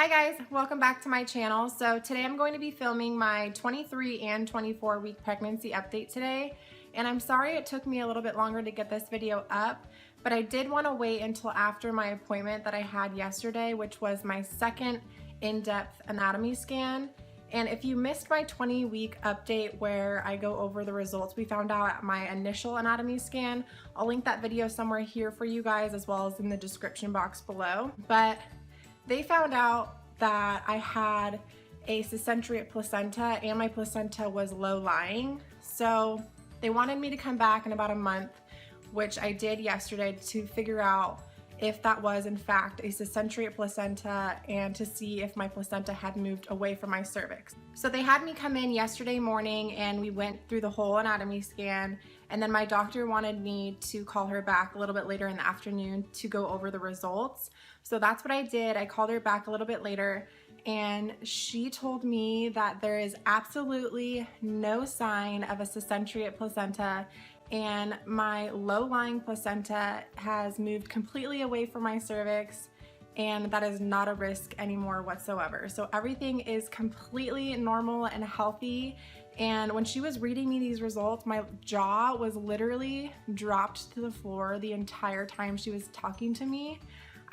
Hi guys, welcome back to my channel. So today I'm going to be filming my 23 and 24 week pregnancy update today. And I'm sorry it took me a little bit longer to get this video up, but I did want to wait until after my appointment that I had yesterday, which was my second in-depth anatomy scan. And if you missed my 20-week update where I go over the results we found out at my initial anatomy scan, I'll link that video somewhere here for you guys as well as in the description box below. But they found out that I had a cisentriate placenta and my placenta was low-lying. So they wanted me to come back in about a month, which I did yesterday to figure out if that was in fact a cisentriate placenta and to see if my placenta had moved away from my cervix. So they had me come in yesterday morning and we went through the whole anatomy scan, and then my doctor wanted me to call her back a little bit later in the afternoon to go over the results. So that's what I did. I called her back a little bit later and she told me that there is absolutely no sign of a cisentriate placenta and my low-lying placenta has moved completely away from my cervix, and that is not a risk anymore whatsoever. So everything is completely normal and healthy. And when she was reading me these results, my jaw was literally dropped to the floor the entire time she was talking to me.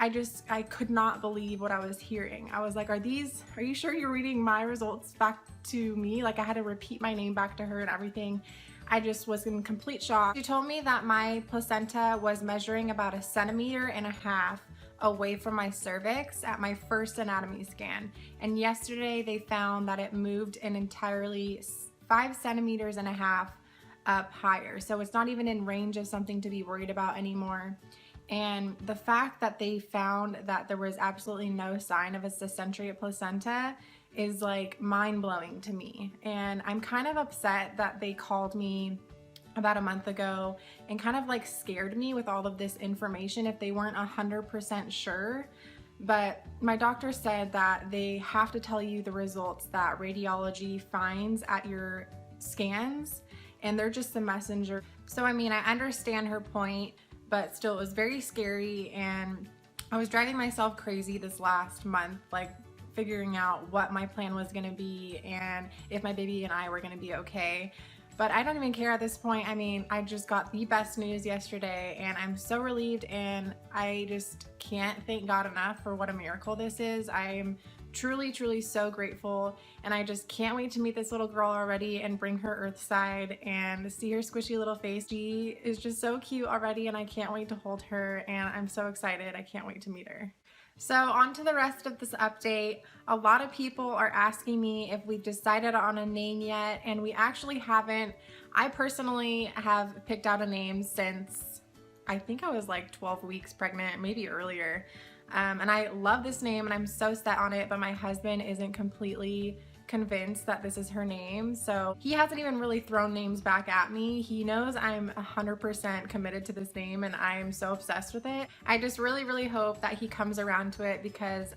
I could not believe what I was hearing. I was like, are you sure you're reading my results back to me? Like, I had to repeat my name back to her and everything. I just was in complete shock. She told me that my placenta was measuring about 1.5 centimeters away from my cervix at my first anatomy scan. And yesterday they found that it moved an entirely 5.5 centimeters up higher. So it's not even in range of something to be worried about anymore. And the fact that they found that there was absolutely no sign of a cisentriate placenta is like mind-blowing to me. And I'm kind of upset that they called me about a month ago and kind of like scared me with all of this information if they weren't 100% sure. But my doctor said that they have to tell you the results that radiology finds at your scans, and they're just the messenger. So I mean, I understand her point, but still it was very scary, and I was driving myself crazy this last month, like figuring out what my plan was gonna be and if my baby and I were gonna be okay. But I don't even care at this point. I mean, I just got the best news yesterday and I'm so relieved, and I just can't thank God enough for what a miracle this is. I am truly so grateful, and I just can't wait to meet this little girl already and bring her earthside and see her squishy little face. She is just so cute already and I can't wait to hold her, and I'm so excited. I can't wait to meet her. So on to the rest of this update. A lot of people are asking me if we've decided on a name yet, and we actually haven't. I personally have picked out a name since I think I was like 12 weeks pregnant, maybe earlier. And I love this name and I'm so set on it, but my husband isn't completely convinced that this is her name. So he hasn't even really thrown names back at me. He knows I'm 100% committed to this name and I'm so obsessed with it. I just really hope that he comes around to it because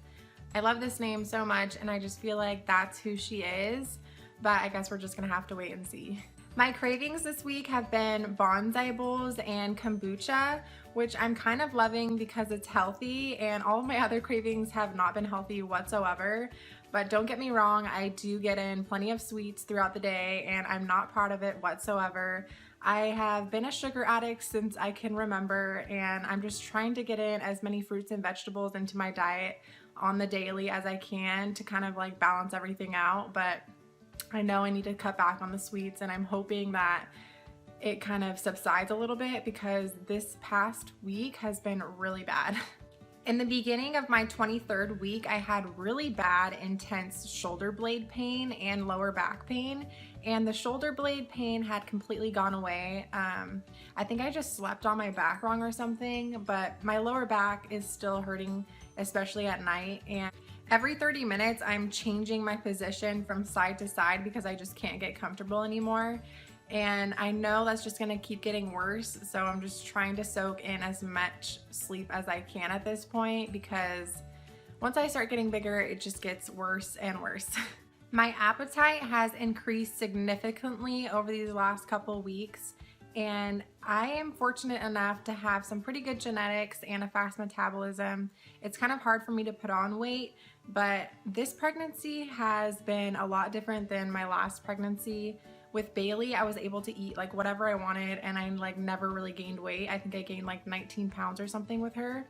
I love this name so much and I just feel like that's who she is. But I guess we're just gonna have to wait and see. My cravings this week have been bonsai bowls and kombucha, which I'm kind of loving because it's healthy, and all of my other cravings have not been healthy whatsoever. But don't get me wrong, I do get in plenty of sweets throughout the day and I'm not proud of it whatsoever. I have been a sugar addict since I can remember, and I'm just trying to get in as many fruits and vegetables into my diet on the daily as I can to kind of like balance everything out. But I know I need to cut back on the sweets, and I'm hoping that it kind of subsides a little bit because this past week has been really bad. In the beginning of my 23rd week, I had really bad, intense shoulder blade pain and lower back pain, and the shoulder blade pain had completely gone away. I think I just slept on my back wrong or something, but my lower back is still hurting, especially at night. And every 30 minutes, I'm changing my position from side to side because I just can't get comfortable anymore. And I know that's just gonna keep getting worse, so I'm just trying to soak in as much sleep as I can at this point, because once I start getting bigger, it just gets worse and worse. My appetite has increased significantly over these last couple weeks, and I am fortunate enough to have some pretty good genetics and a fast metabolism. It's kind of hard for me to put on weight, but this pregnancy has been a lot different than my last pregnancy. With Bailey, I was able to eat like whatever I wanted, and I like never really gained weight. I think I gained like 19 pounds or something with her.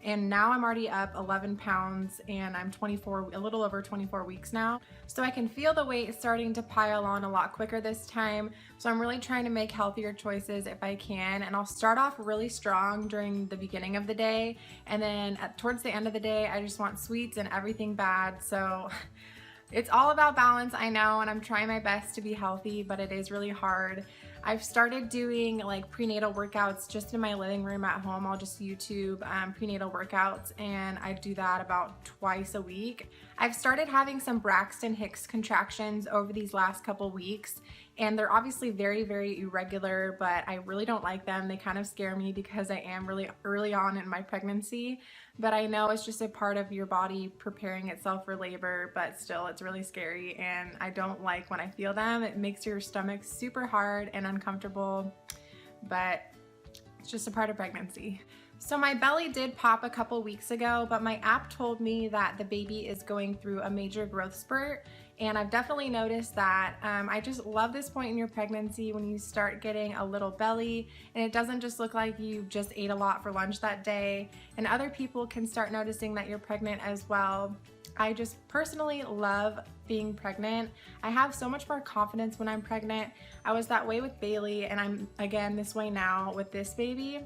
And now I'm already up 11 pounds and I'm 24, a little over 24 weeks now. So I can feel the weight starting to pile on a lot quicker this time. So I'm really trying to make healthier choices if I can. And I'll start off really strong during the beginning of the day. And then towards the end of the day, I just want sweets and everything bad. So it's all about balance, I know, and I'm trying my best to be healthy, but it is really hard. I've started doing like prenatal workouts just in my living room at home. I'll just YouTube prenatal workouts, and I do that about twice a week. I've started having some Braxton Hicks contractions over these last couple weeks, and they're obviously very, very irregular, but I really don't like them. They kind of scare me because I am really early on in my pregnancy, but I know it's just a part of your body preparing itself for labor, but still it's really scary, and I don't like when I feel them. It makes your stomach super hard and uncomfortable, but it's just a part of pregnancy. So my belly did pop a couple weeks ago, but my app told me that the baby is going through a major growth spurt, and I've definitely noticed that. I just love this point in your pregnancy when you start getting a little belly, and it doesn't just look like you just ate a lot for lunch that day, and other people can start noticing that you're pregnant as well. I just personally love being pregnant. I have so much more confidence when I'm pregnant. I was that way with Bailey, and I'm again this way now with this baby.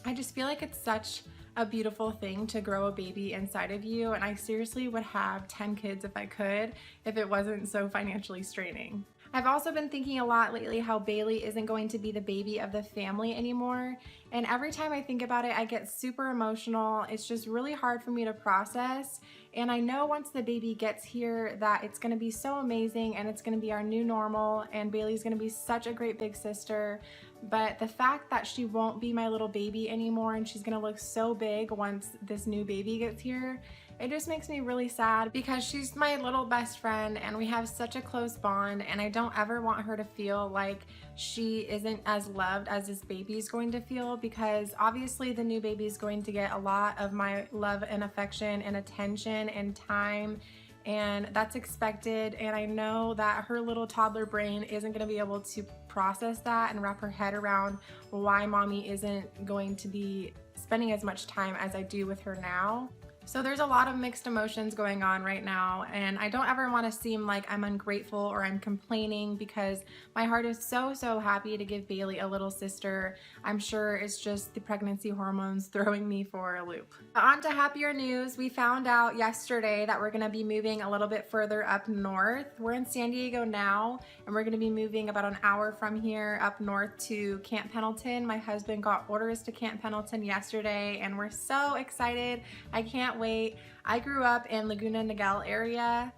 I just feel like it's such a beautiful thing to grow a baby inside of you, and I seriously would have 10 kids if I could, if it wasn't so financially straining. I've also been thinking a lot lately how Bailey isn't going to be the baby of the family anymore, and every time I think about it, I get super emotional. It's just really hard for me to process, and I know once the baby gets here that it's going to be so amazing, and it's going to be our new normal, and Bailey's going to be such a great big sister. But the fact that she won't be my little baby anymore, and she's gonna look so big once this new baby gets here, it just makes me really sad because she's my little best friend and we have such a close bond, and I don't ever want her to feel like she isn't as loved as this baby is going to feel, because obviously the new baby is going to get a lot of my love and affection and attention and time, and that's expected, and I know that her little toddler brain isn't going to be able to process that and wrap her head around why mommy isn't going to be spending as much time as I do with her now. So there's a lot of mixed emotions going on right now, and I don't ever want to seem like I'm ungrateful or I'm complaining, because my heart is so happy to give Bailey a little sister. I'm sure it's just the pregnancy hormones throwing me for a loop. On to happier news. We found out yesterday that we're going to be moving a little bit further up north. We're in San Diego now, and we're going to be moving about an hour from here up north to Camp Pendleton. My husband got orders to Camp Pendleton yesterday, and we're so excited. I can't wait. I grew up in Laguna Niguel area,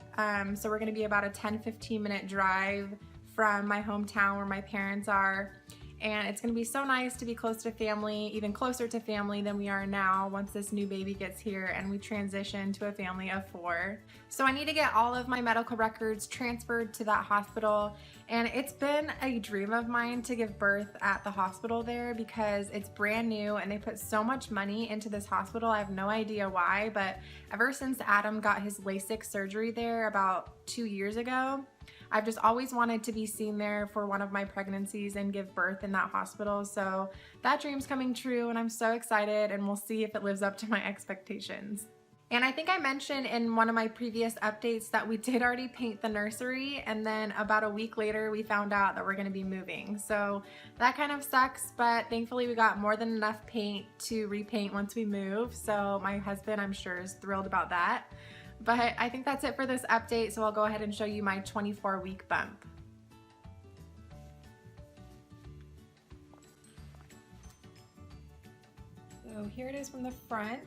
so we're going to be about a 10-15 minute drive from my hometown where my parents are, and it's going to be so nice to be close to family, even closer to family than we are now once this new baby gets here and we transition to a family of 4. So I need to get all of my medical records transferred to that hospital, and it's been a dream of mine to give birth at the hospital there because it's brand new and they put so much money into this hospital. I have no idea why, but ever since Adam got his LASIK surgery there about 2 years ago, I've just always wanted to be seen there for one of my pregnancies and give birth in that hospital. So that dream's coming true, and I'm so excited, and we'll see if it lives up to my expectations. And I think I mentioned in one of my previous updates that we did already paint the nursery, and then about a week later we found out that we're going to be moving. So that kind of sucks, but thankfully we got more than enough paint to repaint once we move. So my husband, I'm sure, is thrilled about that. But I think that's it for this update, so I'll go ahead and show you my 24-week bump. So here it is from the front.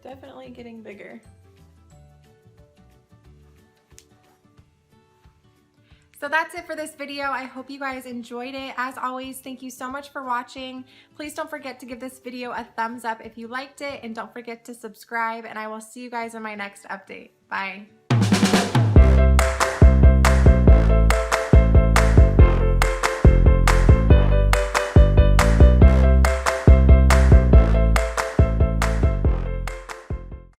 Definitely getting bigger. So that's it for this video. I hope you guys enjoyed it. As always, thank you so much for watching. Please don't forget to give this video a thumbs up if you liked it, and don't forget to subscribe, and I will see you guys in my next update. Bye.